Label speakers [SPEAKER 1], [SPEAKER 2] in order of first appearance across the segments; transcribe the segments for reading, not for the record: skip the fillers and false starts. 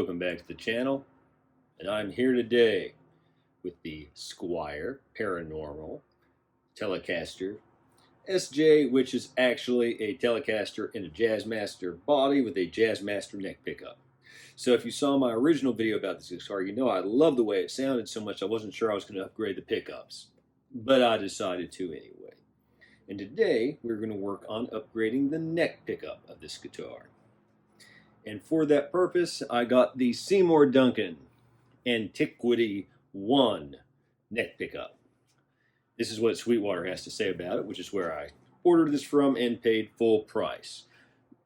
[SPEAKER 1] welcome back to the channel, and I'm here today with the Squire Paranormal Telecaster SJ, which is actually a Telecaster in a Jazzmaster body with a Jazzmaster neck pickup. So if you saw my original video about this guitar, you know I love the way it sounded so much I wasn't sure I was going to upgrade the pickups, but I decided to anyway. And today we're going to work on upgrading the neck pickup of this guitar. And for that purpose, I got the Seymour Duncan Antiquity 1 neck pickup. This is what Sweetwater has to say about it, which is where I ordered this from and paid full price.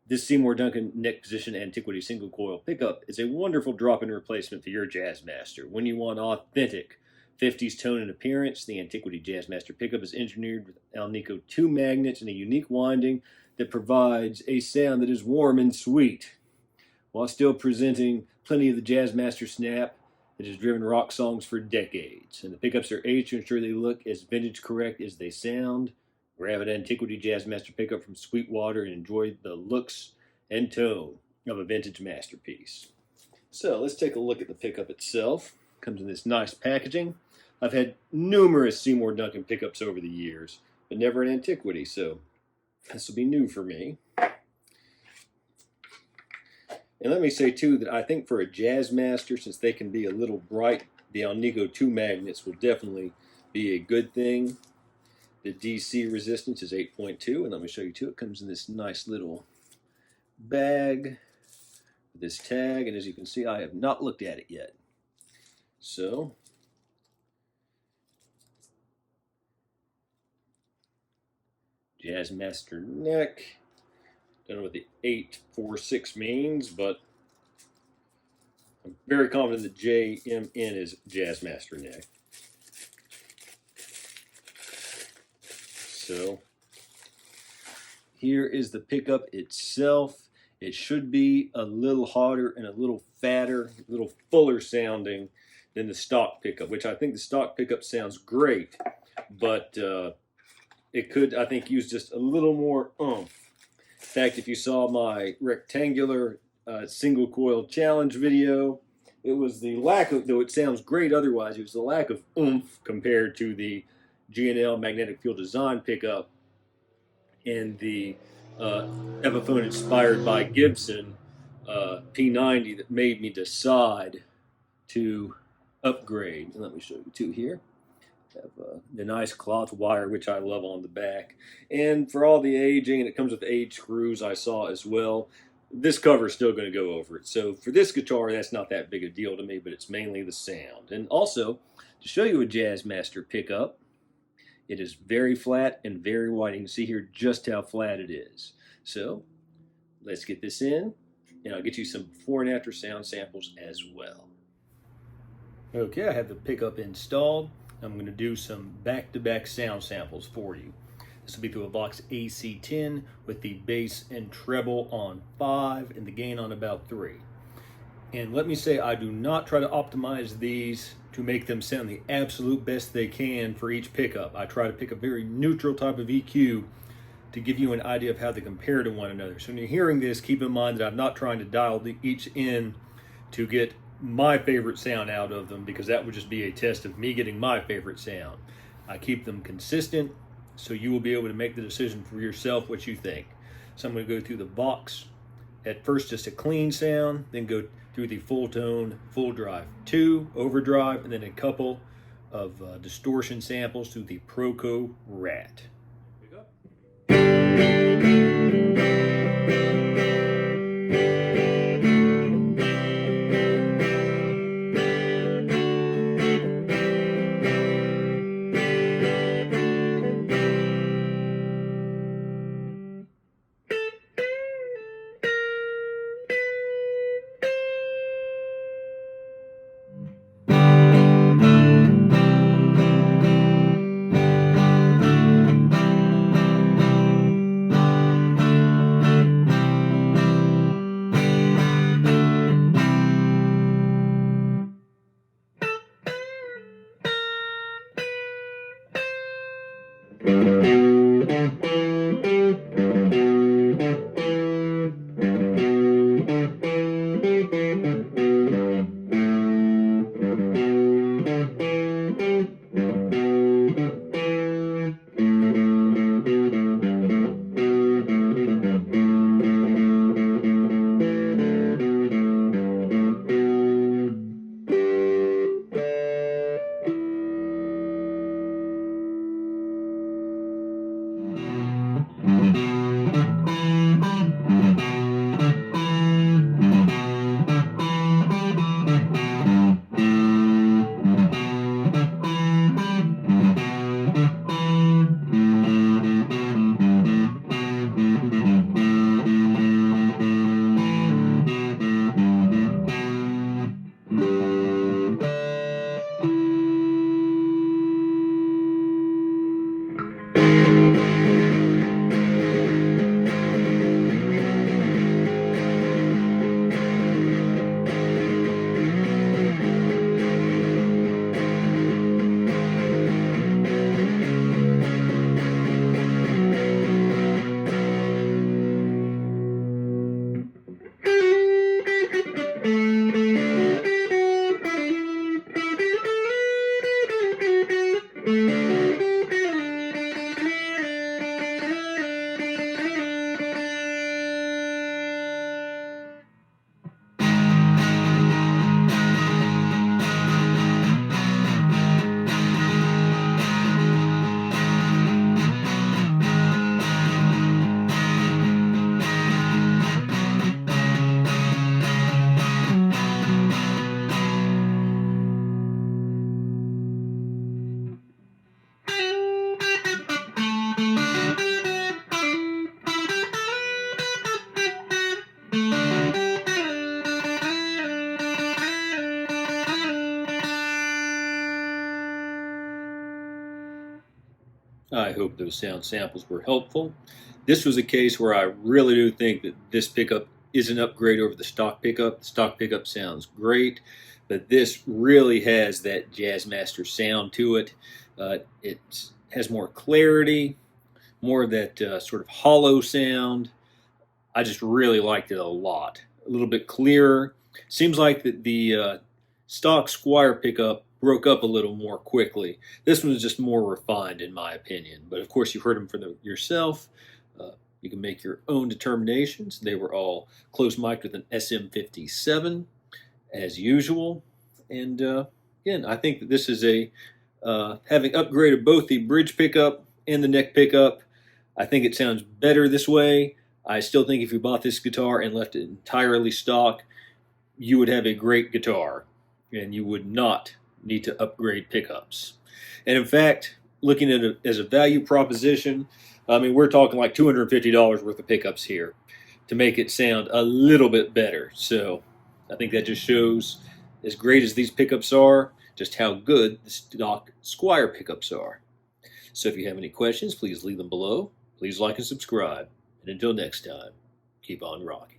[SPEAKER 1] This Seymour Duncan neck position Antiquity single coil pickup is a wonderful drop-in replacement for your Jazzmaster. When you want authentic 50s tone and appearance, the Antiquity Jazzmaster pickup is engineered with Alnico 2 magnets and a unique winding that provides a sound that is warm and sweet, while still presenting plenty of the Jazzmaster snap that has driven rock songs for decades. And the pickups are aged to ensure they look as vintage correct as they sound. Grab an Antiquity Jazzmaster pickup from Sweetwater and enjoy the looks and tone of a vintage masterpiece. So let's take a look at the pickup itself. It comes in this nice packaging. I've had numerous Seymour Duncan pickups over the years, but never an Antiquity, so this will be new for me. And let me say, too, that I think for a Jazzmaster, since they can be a little bright, the Alnico 2 magnets will definitely be a good thing. The DC resistance is 8.2, and let me show you, too. It comes in this nice little bag with this tag, and as you can see, I have not looked at it yet. So, Jazzmaster neck. Don't know what the 846 means, but I'm very confident that JMN is Jazzmaster neck. So here is the pickup itself. It should be a little hotter and a little fatter, a little fuller sounding than the stock pickup, which I think the stock pickup sounds great, but it could, I think, use just a little more oomph. In fact, if you saw my rectangular single coil challenge video, it was the lack of, though it sounds great otherwise, it was the lack of oomph compared to the G&L magnetic field design pickup and the Epiphone inspired by Gibson P90 that made me decide to upgrade. And let me show you two here. Have the nice cloth wire, which I love, on the back, and for all the aging, and it comes with age screws I saw as well. This cover is still going to go over it, so for this guitar that's not that big a deal to me, but it's mainly the sound. And also, to show you a Jazzmaster pickup, it is very flat and very wide. You can see here just how flat it is. So let's get this in, and I'll get you some before and after sound samples as well. Okay, I have the pickup installed. I'm going to do some back-to-back sound samples for you. This will be through a Vox AC10 with the bass and treble on 5 and the gain on about 3. And let me say, I do not try to optimize these to make them sound the absolute best they can for each pickup. I try to pick a very neutral type of EQ to give you an idea of how they compare to one another. So when you're hearing this, keep in mind that I'm not trying to dial each in to get my favorite sound out of them, because that would just be a test of me getting my favorite sound. I keep them consistent so you will be able to make the decision for yourself what you think. So I'm going to go through the Vox at first, just a clean sound, then go through the full tone, full drive 2, overdrive, and then a couple of distortion samples through the Proco Rat. I hope those sound samples were helpful. This was a case where I really do think that this pickup is an upgrade over the stock pickup. The stock pickup sounds great, but this really has that Jazzmaster sound to it. It has more clarity, more of that sort of hollow sound. I just really liked it a lot. A little bit clearer. Seems like the stock Squire pickup broke up a little more quickly. This one is just more refined, in my opinion. But of course, you've heard them for yourself. You can make your own determinations. They were all close mic'd with an SM57, as usual. And again, I think that this is having upgraded both the bridge pickup and the neck pickup, I think it sounds better this way. I still think if you bought this guitar and left it entirely stock, you would have a great guitar, and you would not need to upgrade pickups. And in fact, looking at it as a value proposition, I mean, we're talking like $250 worth of pickups here to make it sound a little bit better. So I think that just shows, as great as these pickups are, just how good the stock Squire pickups are. So if you have any questions, please leave them below. Please like and subscribe. And until next time, keep on rocking.